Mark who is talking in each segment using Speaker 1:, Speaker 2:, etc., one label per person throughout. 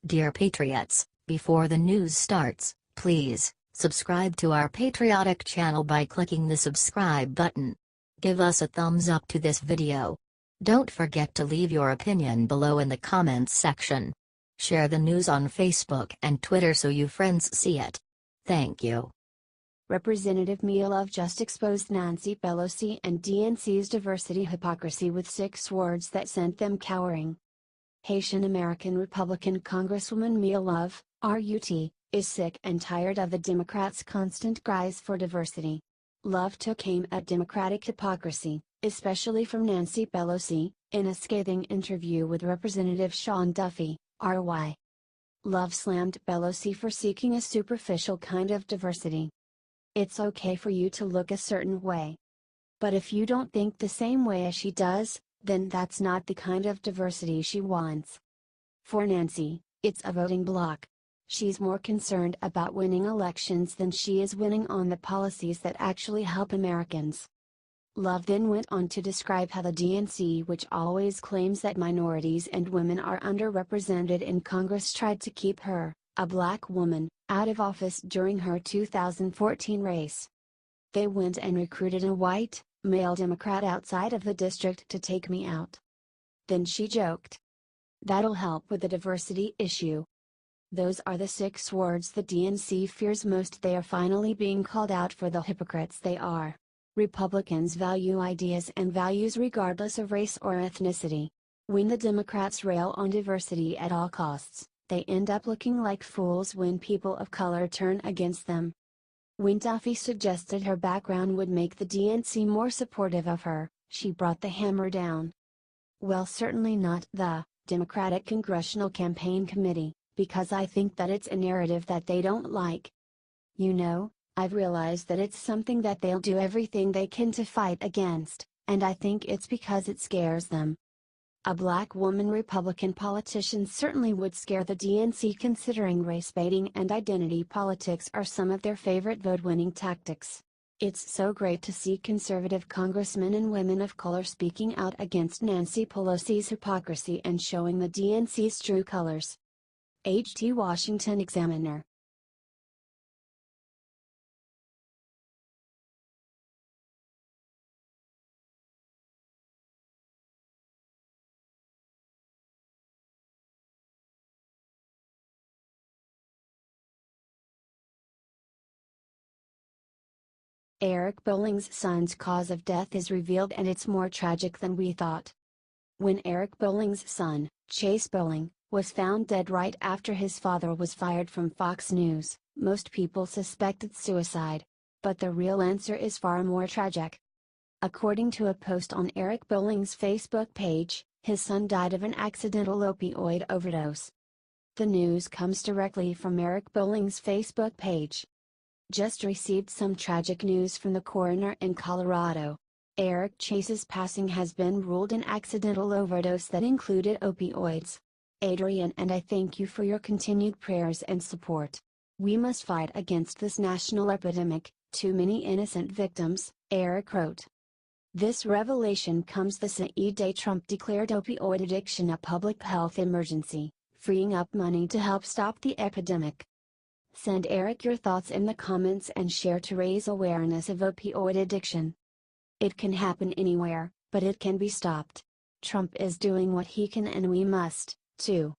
Speaker 1: Dear Patriots, before the news starts, please subscribe to our patriotic channel by clicking the subscribe button. Give us a thumbs up to this video. Don't forget to leave your opinion below in the comments section. Share the news on Facebook and Twitter so you friends see it. Thank you.
Speaker 2: Representative Milov just exposed Nancy Pelosi and DNC's diversity hypocrisy with 6 words that sent them cowering. Haitian-American Republican Congresswoman Milov, RUT, is sick and tired of the Democrats' constant cries for diversity. Love took aim at Democratic hypocrisy, especially from Nancy Pelosi, in a scathing interview with Representative Duffy, RY. Love slammed Pelosi for seeking a superficial kind of diversity. It's okay for you to look a certain way. But if you don't think the same way as she does, then that's not the kind of diversity she wants. For Nancy, it's a voting bloc. She's more concerned about winning elections than she is winning on the policies that actually help Americans. Love then went on to describe how the DNC, which always claims that minorities and women are underrepresented in Congress, tried to keep her, a black woman, out of office during her 2014 race. They went and recruited a white, male Democrat outside of the district to take me out. Then she joked. That'll help with the diversity issue. Those are the 6 words the DNC fears most. They are finally being called out for the hypocrites they are. Republicans value ideas and values regardless of race or ethnicity. When the Democrats rail on diversity at all costs, they end up looking like fools when people of color turn against them. When Duffy suggested her background would make the DNC more supportive of her, she brought the hammer down. Well, certainly not the Democratic Congressional Campaign Committee, because I think that it's a narrative that they don't like. You know, I've realized that it's something that they'll do everything they can to fight against, and I think it's because it scares them. A black woman Republican politician certainly would scare the DNC, considering race baiting and identity politics are some of their favorite vote-winning tactics. It's so great to see conservative congressmen and women of color speaking out against Nancy Pelosi's hypocrisy and showing the DNC's true colors. H.T. Washington Examiner. Eric Bollings' son's cause of death is revealed, and it's more tragic than we thought. When Eric Bollings' son, Chase Bolling, was found dead right after his father was fired from Fox News, most people suspected suicide. But the real answer is far more tragic. According to a post on Eric Bollings' Facebook page, his son died of an accidental opioid overdose. The news comes directly from Eric Bollings' Facebook page. Just received some tragic news from the coroner in Colorado. Eric Chase's passing has been ruled an accidental overdose that included opioids. Adrian and I thank you for your continued prayers and support. We must fight against this national epidemic, too many innocent victims, Eric wrote. This revelation comes the same day Trump declared opioid addiction a public health emergency, freeing up money to help stop the epidemic. Send Eric your thoughts in the comments and share to raise awareness of opioid addiction. It can happen anywhere, but it can be stopped. Trump is doing what he can, and we must, too.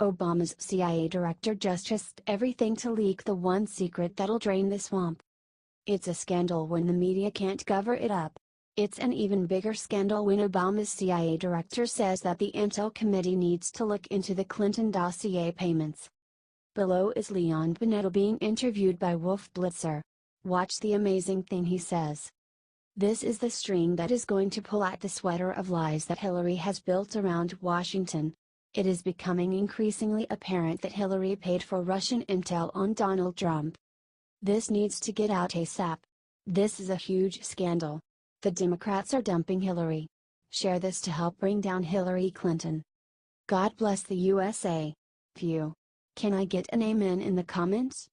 Speaker 2: Obama's CIA director just risked everything to leak the one secret that'll drain the swamp. It's a scandal when the media can't cover it up. It's an even bigger scandal when Obama's CIA director says that the Intel Committee needs to look into the Clinton dossier payments. Below is Leon Panetta being interviewed by Wolf Blitzer. Watch the amazing thing he says. This is the string that is going to pull at the sweater of lies that Hillary has built around Washington. It is becoming increasingly apparent that Hillary paid for Russian intel on Donald Trump. This needs to get out ASAP. This is a huge scandal. The Democrats are dumping Hillary. Share this to help bring down Hillary Clinton. God bless the USA. Phew. Can I get an amen in the comments?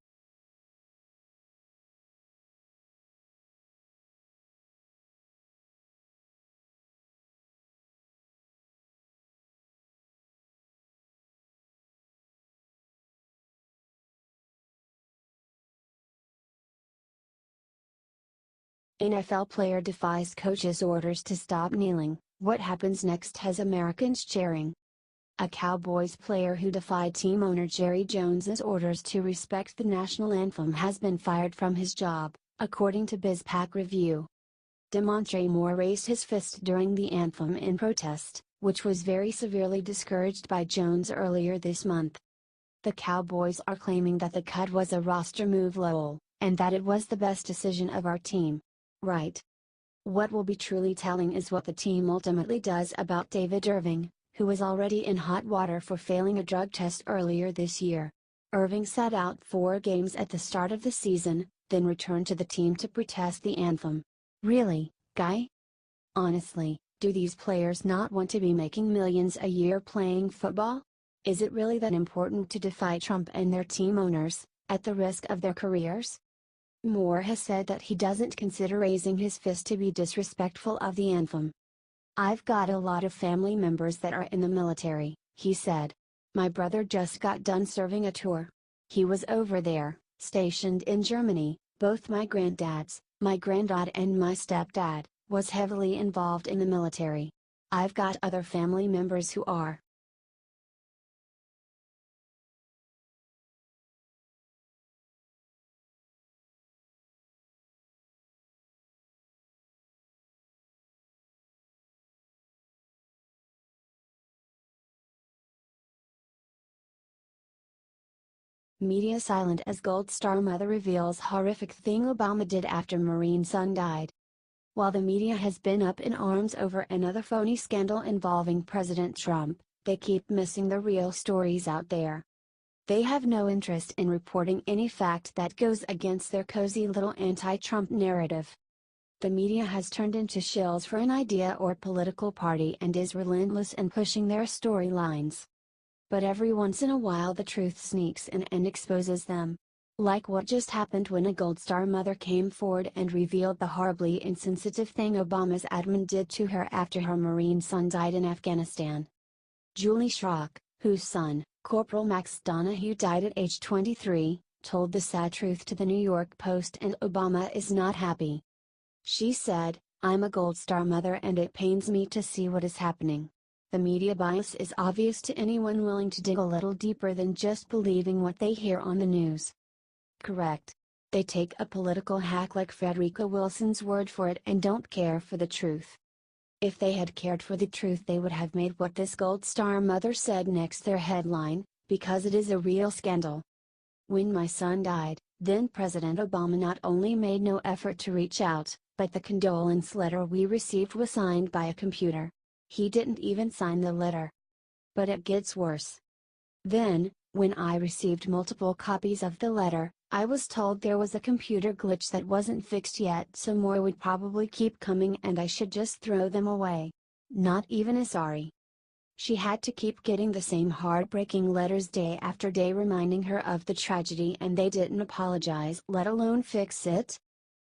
Speaker 2: NFL player defies coach's orders to stop kneeling. What happens next has Americans cheering. A Cowboys player who defied team owner Jerry Jones's orders to respect the national anthem has been fired from his job, according to BizPac Review. DeMontre Moore raised his fist during the anthem in protest, which was very severely discouraged by Jones earlier this month. The Cowboys are claiming that the cut was a roster move lol, and that it was the best decision of our team. Right. What will be truly telling is what the team ultimately does about David Irving, who was already in hot water for failing a drug test earlier this year. Irving sat out 4 games at the start of the season, then returned to the team to protest the anthem. Really, guy? Honestly, do these players not want to be making millions a year playing football? Is it really that important to defy Trump and their team owners, at the risk of their careers? Moore has said that he doesn't consider raising his fist to be disrespectful of the anthem. I've got a lot of family members that are in the military, he said. My brother just got done serving a tour. He was over there, stationed in Germany. Both my granddads, my granddad and my stepdad, was heavily involved in the military. I've got other family members who are. Media silent as Gold Star mother reveals horrific thing Obama did after Marine son died. While the media has been up in arms over another phony scandal involving President Trump, they keep missing the real stories out there. They have no interest in reporting any fact that goes against their cozy little anti-Trump narrative. The media has turned into shills for an idea or political party and is relentless in pushing their storylines. But every once in a while the truth sneaks in and exposes them. Like what just happened when a Gold Star mother came forward and revealed the horribly insensitive thing Obama's admin did to her after her Marine son died in Afghanistan. Julie Schrock, whose son, Corporal Max Donahue died at age 23, told the sad truth to the New York Post, and Obama is not happy. She said, "I'm a Gold Star mother and it pains me to see what is happening. The media bias is obvious to anyone willing to dig a little deeper than just believing what they hear on the news." Correct. They take a political hack like Frederica Wilson's word for it and don't care for the truth. If they had cared for the truth, they would have made what this Gold Star mother said next their headline, because it is a real scandal. When my son died, then President Obama not only made no effort to reach out, but the condolence letter we received was signed by a computer. He didn't even sign the letter. But it gets worse. Then, when I received multiple copies of the letter, I was told there was a computer glitch that wasn't fixed yet, so more would probably keep coming and I should just throw them away. Not even a sorry. She had to keep getting the same heartbreaking letters day after day reminding her of the tragedy, and they didn't apologize, let alone fix it.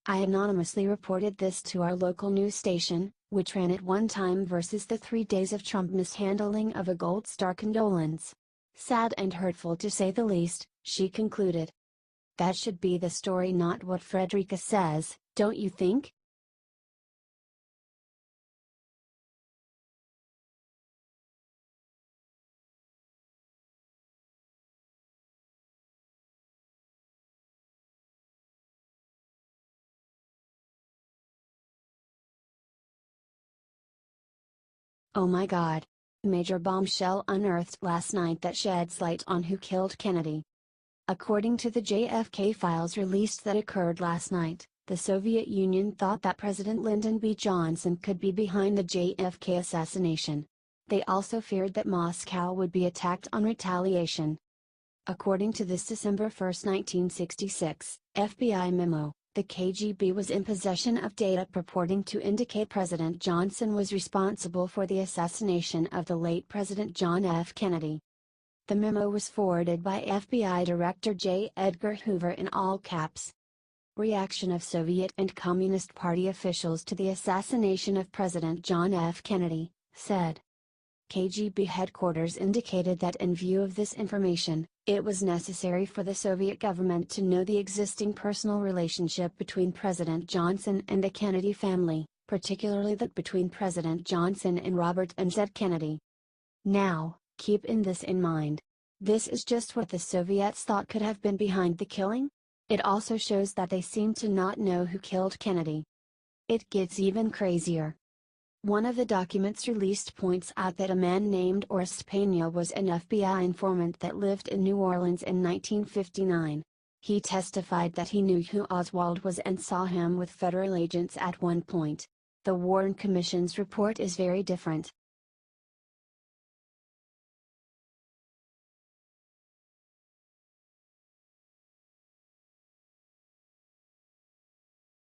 Speaker 2: I anonymously reported this to our local news station, which ran it one time versus the 3 days of Trump mishandling of a Gold Star condolence. Sad and hurtful to say the least, she concluded. That should be the story, not what Frederica says, don't you think? Oh my God. Major bombshell unearthed last night that sheds light on who killed Kennedy. According to the JFK files released that occurred last night, the Soviet Union thought that President Lyndon B. Johnson could be behind the JFK assassination. They also feared that Moscow would be attacked on retaliation. According to this December 1, 1966, FBI memo, The KGB was in possession of data purporting to indicate President Johnson was responsible for the assassination of the late President John F. Kennedy. The memo was forwarded by FBI Director J. Edgar Hoover in all caps. Reaction of Soviet and Communist Party officials to the assassination of President John F. Kennedy, said. KGB headquarters indicated that in view of this information, it was necessary for the Soviet government to know the existing personal relationship between President Johnson and the Kennedy family, particularly that between President Johnson and Robert and Z. Kennedy. Now, keep this in mind. This is just what the Soviets thought could have been behind the killing? It also shows that they seem to not know who killed Kennedy. It gets even crazier. One of the documents released points out that a man named Orest Peña was an FBI informant that lived in New Orleans in 1959. He testified that he knew who Oswald was and saw him with federal agents at one point. The Warren Commission's report is very different.